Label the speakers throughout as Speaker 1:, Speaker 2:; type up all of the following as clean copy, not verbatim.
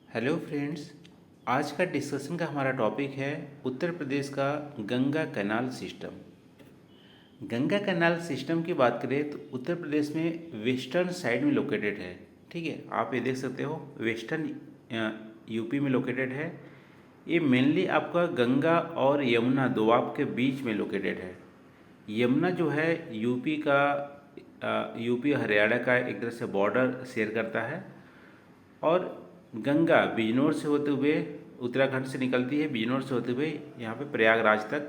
Speaker 1: Hello friends. आज का discussion का हमारा टॉपिक है उत्तर प्रदेश का Ganga canal system. Ganga canal system की बात करें तो उत्तर प्रदेश में वेस्टर्न साइड में लोकेटेड है। ठीक है, आप ये देख सकते हो वेस्टर्न यूपी में लोकेटेड है। ये मेनली आपका गंगा और यमुना दोआब के बीच में लोकेटेड है। यमुना जो है यूपी हरियाणा का एक तरह से बॉर्डर शेयर करता है। और गंगा बिजनौर से होते हुए उत्तराखंड से निकलती है, बिजनौर से होते हुए यहाँ पे प्रयागराज तक,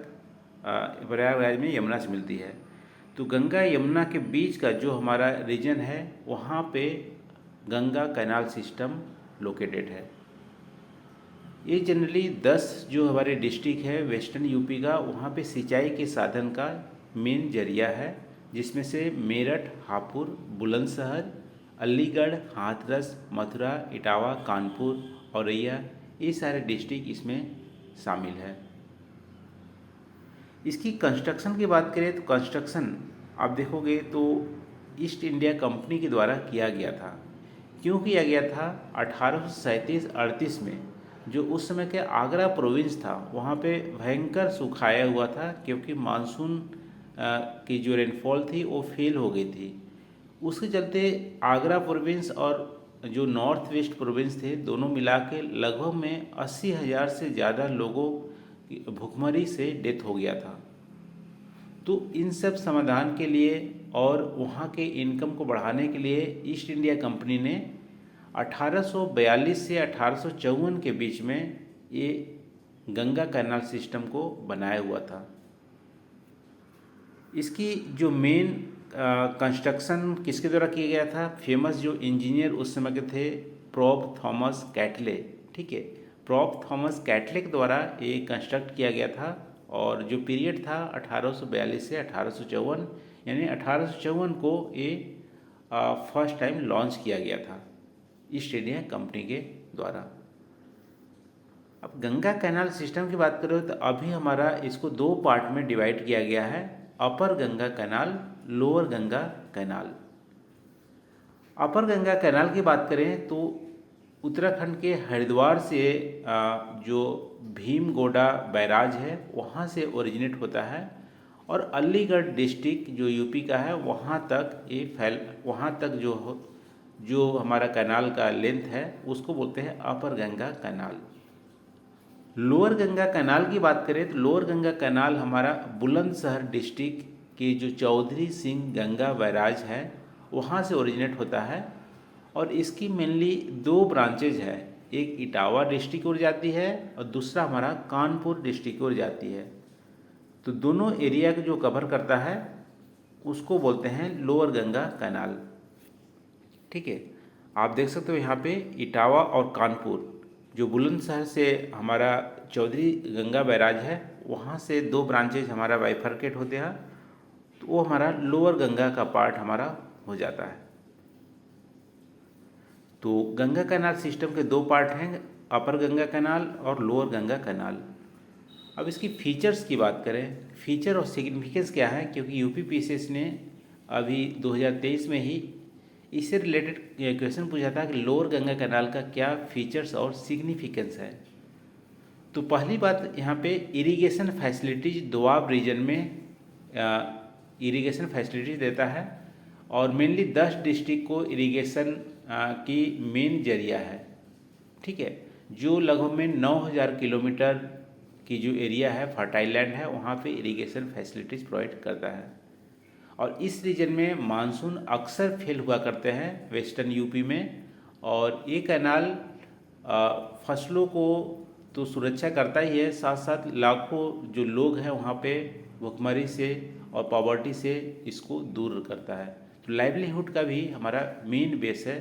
Speaker 1: प्रयागराज में यमुना से मिलती है। तो गंगा यमुना के बीच का जो हमारा रीजन है वहाँ पे गंगा कैनाल सिस्टम लोकेटेड है। ये जनरली 10 जो हमारे डिस्ट्रिक्ट है वेस्टर्न यूपी का, वहाँ पे सिंचाई के साधन का मेन जरिया है, जिसमें से मेरठ, हापुड़, बुलंदशहर, अलीगढ़, हाथरस, मथुरा, इटावा, कानपुर, औरैया, ये सारे डिस्ट्रिक्ट इसमें शामिल है। इसकी कंस्ट्रक्शन की बात करें तो कंस्ट्रक्शन आप देखोगे तो ईस्ट इंडिया कंपनी के द्वारा किया गया था। क्यों किया गया था? 1837-38 में जो उस समय के आगरा प्रोविंस था वहाँ पे भयंकर सुखाया हुआ था, क्योंकि मानसून की जो रेनफॉल थी वो फेल हो गई थी। उसके चलते आगरा प्रोविंस और जो नॉर्थ वेस्ट प्रोविंस थे दोनों मिला के लगभग में 80,000 से ज़्यादा लोगों की भुखमरी से डेथ हो गया था। तो इन सब समाधान के लिए और वहाँ के इनकम को बढ़ाने के लिए ईस्ट इंडिया कंपनी ने 1842 से 1854 के बीच में ये गंगा कैनाल सिस्टम को बनाया हुआ था। इसकी जो मेन कंस्ट्रक्शन किसके द्वारा किया गया था? फेमस जो इंजीनियर उस समय के थे, प्रॉप थॉमस कैटले। ठीक है, प्रॉप थॉमस कैटले के द्वारा ये कंस्ट्रक्ट किया गया था। और जो पीरियड था 1842 से 1854, यानी 1854 को ये फर्स्ट टाइम लॉन्च किया गया था ईस्ट इंडिया कंपनी के द्वारा। अब गंगा कैनाल सिस्टम की बात करें तो अभी हमारा इसको दो पार्ट में डिवाइड किया गया है, upper Ganga canal, lower Ganga canal. Upper Ganga canal की बात करें तो उत्तराखंड के हरिद्वार से जो भीमगोडा बैराज है वहाँ से ओरिजिनेट होता है, और अलीगढ़ डिस्ट्रिक्ट जो यूपी का है वहाँ तक जो हमारा कैनाल का लेंथ है उसको बोलते हैं upper Ganga canal. Lower Ganga canal की बात करें तो लोअर गंगा कैनाल हमारा बुलंदशहर डिस्ट्रिक्ट के जो चौधरी सिंह गंगा बैराज है वहाँ से ओरिजिनेट होता है। और इसकी मेनली दो ब्रांचेज है, एक इटावा डिस्ट्रिक्ट की ओर जाती है और दूसरा हमारा कानपुर डिस्ट्रिक्ट की ओर जाती है। तो दोनों एरिया को जो कवर करता है उसको बोलते हैं लोअर गंगा कैनाल। ठीक है, आप देख सकते हो यहाँ पे इटावा और कानपुर, जो बुलंदशहर से हमारा चौधरी गंगा बैराज है वहाँ से दो ब्रांचेज हमारा बाइफरकेट होते हैं, तो वो हमारा लोअर गंगा का पार्ट हमारा हो जाता है। तो गंगा कैनाल सिस्टम के दो पार्ट हैं, अपर गंगा कैनाल और लोअर गंगा कैनाल। अब इसकी फीचर्स की बात करें, फीचर और सिग्निफिकेंस क्या है, क्योंकि यूपीपीसीएस ने अभी 2023 में ही इससे रिलेटेड क्वेश्चन पूछा था कि लोअर गंगा कैनाल का क्या फीचर्स और सिग्निफिकेंस है। तो पहली बात यहाँ पे इरिगेशन फैसिलिटीज दोआब रीजन में इरिगेशन फैसिलिटीज देता है, और मेनली 10 डिस्ट्रिक्ट को इरिगेशन की मेन जरिया है। ठीक है, जो लगभग में 9,000 किलोमीटर की जो एरिया है फर्टाइल लैंड है वहाँ पे इरिगेशन फैसिलिटीज़ प्रोवाइड करता है। और इस रीजन में मानसून अक्सर फेल हुआ करते हैं वेस्टर्न यूपी में, और ये कैनाल फसलों को तो सुरक्षा करता ही है, साथ साथ लाखों जो लोग हैं वहाँ पे भुखमरी से और पॉवर्टी से इसको दूर करता है। तो लाइवलीहुड का भी हमारा मेन बेस है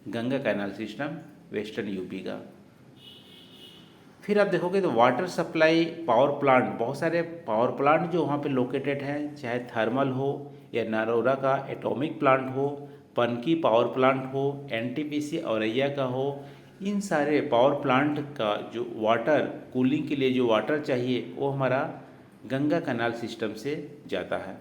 Speaker 1: Ganga canal system western UP का। फिर आप देखोगे तो वाटर सप्लाई पावर प्लांट, बहुत सारे पावर प्लांट जो वहाँ पे लोकेटेड हैं, चाहे थर्मल हो या नरोरा का एटॉमिक प्लांट हो, पनकी पावर प्लांट हो, एनटीपीसी औरैया का हो, इन सारे पावर प्लांट का जो वाटर कूलिंग के लिए जो वाटर चाहिए वो हमारा गंगा कैनाल सिस्टम से जाता है।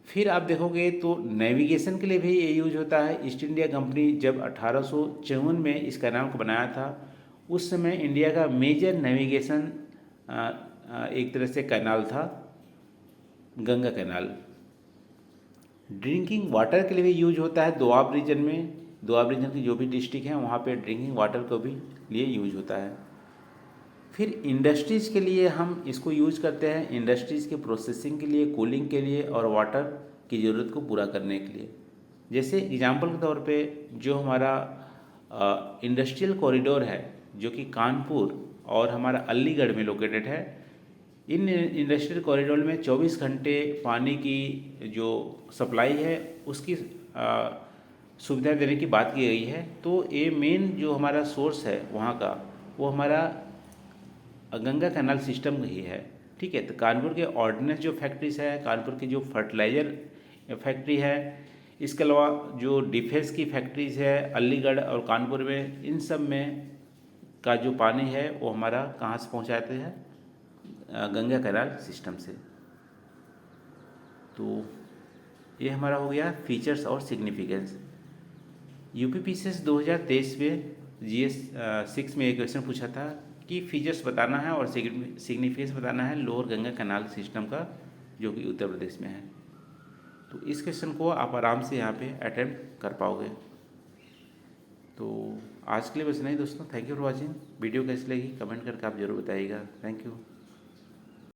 Speaker 1: फिर आप देखोगे तो नेविगेशन के लिए भी ये यूज होता है। ईस्ट इंडिया कंपनी जब 1854 में इस कैनाल को बनाया था, उस समय इंडिया का मेजर नेविगेशन एक तरह से कैनाल था, गंगा कैनाल। ड्रिंकिंग वाटर के लिए भी यूज होता है दोआब रीजन में। दोआब रीजन की जो भी डिस्ट्रिक्ट हैं वहाँ पे ड्रिंकिंग वाटर को भी लिए यूज होता है। फिर इंडस्ट्रीज़ के लिए हम इसको यूज करते हैं, इंडस्ट्रीज़ के प्रोसेसिंग के लिए, कूलिंग के लिए और वाटर की ज़रूरत को पूरा करने के लिए। जैसे एग्जांपल के तौर पे जो हमारा इंडस्ट्रियल कॉरिडोर है जो कि कानपुर और हमारा अलीगढ़ में लोकेटेड है, इन इंडस्ट्रियल कॉरिडोर में 24 घंटे पानी की जो सप्लाई है उसकी सुविधा देने की बात की गई है। तो ये मेन जो हमारा सोर्स है वहाँ का, वो हमारा गंगा कैनाल सिस्टम ही है। ठीक है, तो कानपुर के ऑर्डिनेंस जो फैक्ट्रीज है, कानपुर की जो फर्टिलाइज़र फैक्ट्री है, इसके अलावा जो डिफेंस की फैक्ट्रीज है अलीगढ़ और कानपुर में, इन सब में का जो पानी है वो हमारा कहाँ से पहुँचाते हैं, गंगा कैनाल सिस्टम से। तो ये हमारा हो गया फीचर्स और सिग्निफिकेंस। यूपीपीसीएस 2023 में जीएस 6 में एक क्वेश्चन पूछा था कि फीचर्स बताना है और सिग्निफिकेंस बताना है लोअर गंगा कैनाल सिस्टम का, जो कि उत्तर प्रदेश में है। तो इस क्वेश्चन को आप आराम से यहाँ पे अटेम्प्ट कर पाओगे। तो आज के लिए बस नहीं दोस्तों, thank you for watching. Video कैसी लगी कमेंट करके आप जरूर बताइएगा। Thank you.